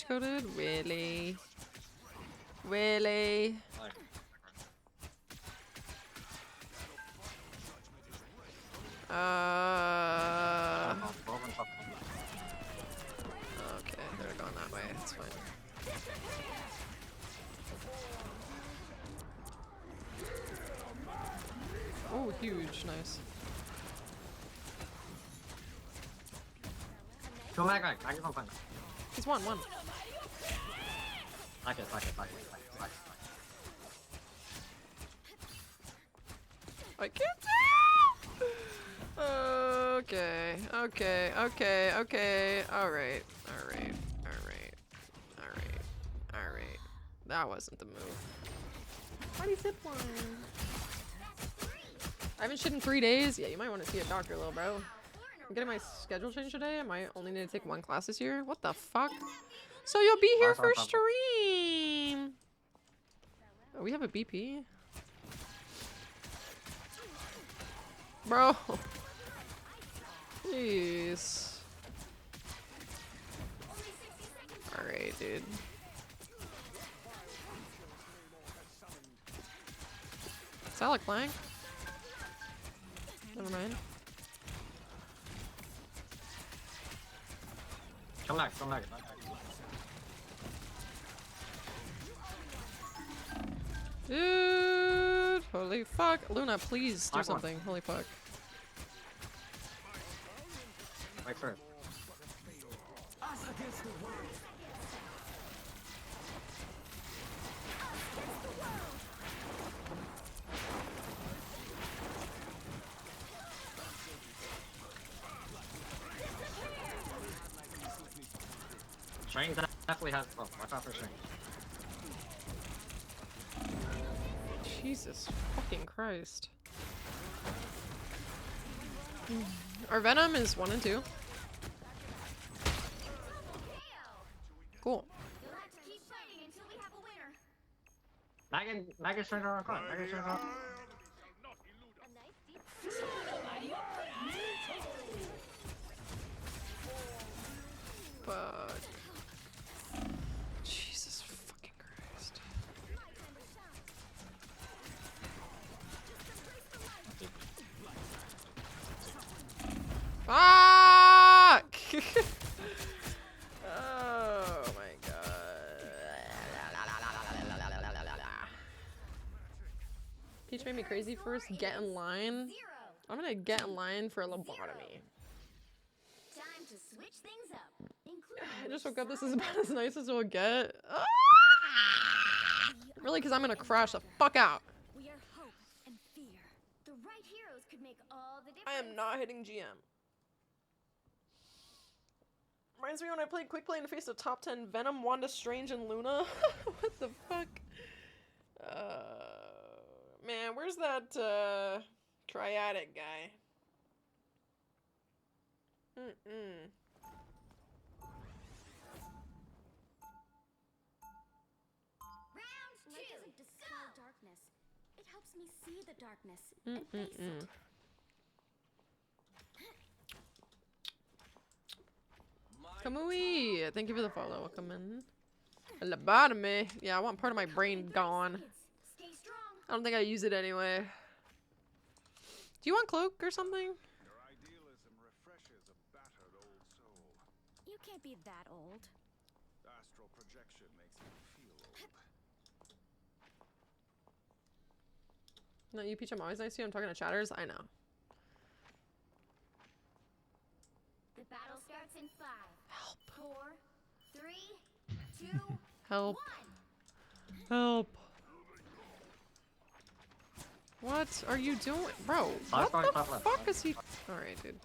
coded? Really? Really? Like, Okay, they're going that way. It's fine. Oh, huge. Nice. Go back, back it from front. He's one. Like it. I can't tell! Okay. Alright. That wasn't the move. Why do you zip line? I haven't shit in 3 days? Yeah, you might want to see a doctor, little bro. I'm getting my schedule changed today. I might only need to take 1 class this year. What the fuck? So you'll be here for stream! Oh, we have a BP? Bro! Jeez. Alright, dude. Salak flank? Never mind. Come back. Dude! Holy fuck. Luna, please do something. Holy fuck. Right first. Shane definitely has. Oh, watch out for Shane. Jesus fucking Christ. Our Venom is 1 and 2. Cool. Megan straight around front. Fuck. Jesus fucking Christ. Fuck! Oh my god. Peach made me crazy first. Get in line. I'm gonna get in line for a lobotomy. Time to switch things up. I just woke up. This is about as nice as we'll get. Ah! Really, because I'm gonna crash the fuck out. We are hope and fear. The right heroes could make all the difference. I am not hitting GM. Reminds me when I played Quick Play and faced a top 10 Venom, Wanda Strange, and Luna. What the fuck? Man, where's that triadic guy? Light doesn't dispel darkness. It helps me see the darkness and face it. Kamui! Thank you for the follow. Welcome in. Lobotomy. Yeah, I want part of my brain gone. Stay strong. I don't think I use it anyway. Do you want cloak or something? Your idealism refreshes a battered old soul. You can't be that old. Astral projection makes you feel old. No, you Peach, I'm always nice to you. I'm talking to chatters. I know. The battle starts in 5, Help. 4, 3, 2, Help. 1. Help. What are you doing? Bro, what Sorry, the top left. fuck is he? Alright, dude.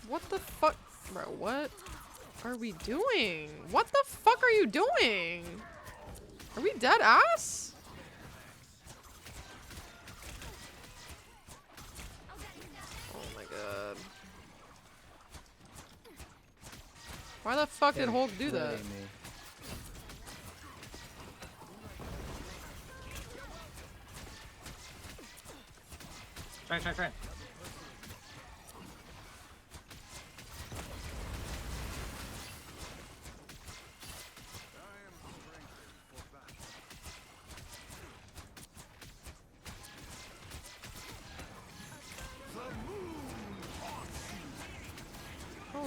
What the fuck? Bro, what are we doing? What the fuck are you doing? Are we dead ass? Oh my god. Why the fuck did Hulk do that? Try.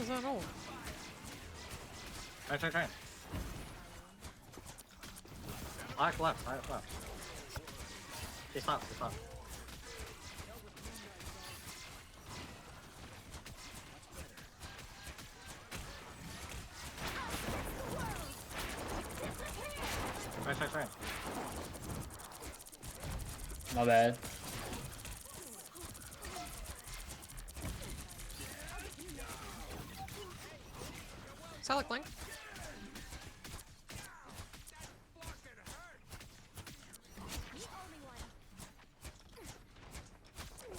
does that ult? Try. Alex left. She stopped. Try. My bad. Salic link.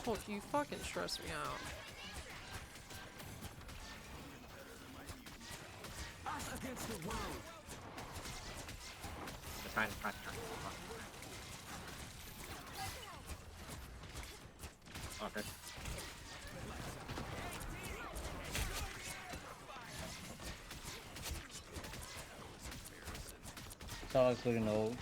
Oh, you fucking stress me out. It's fine. Okay. Salik's looking old.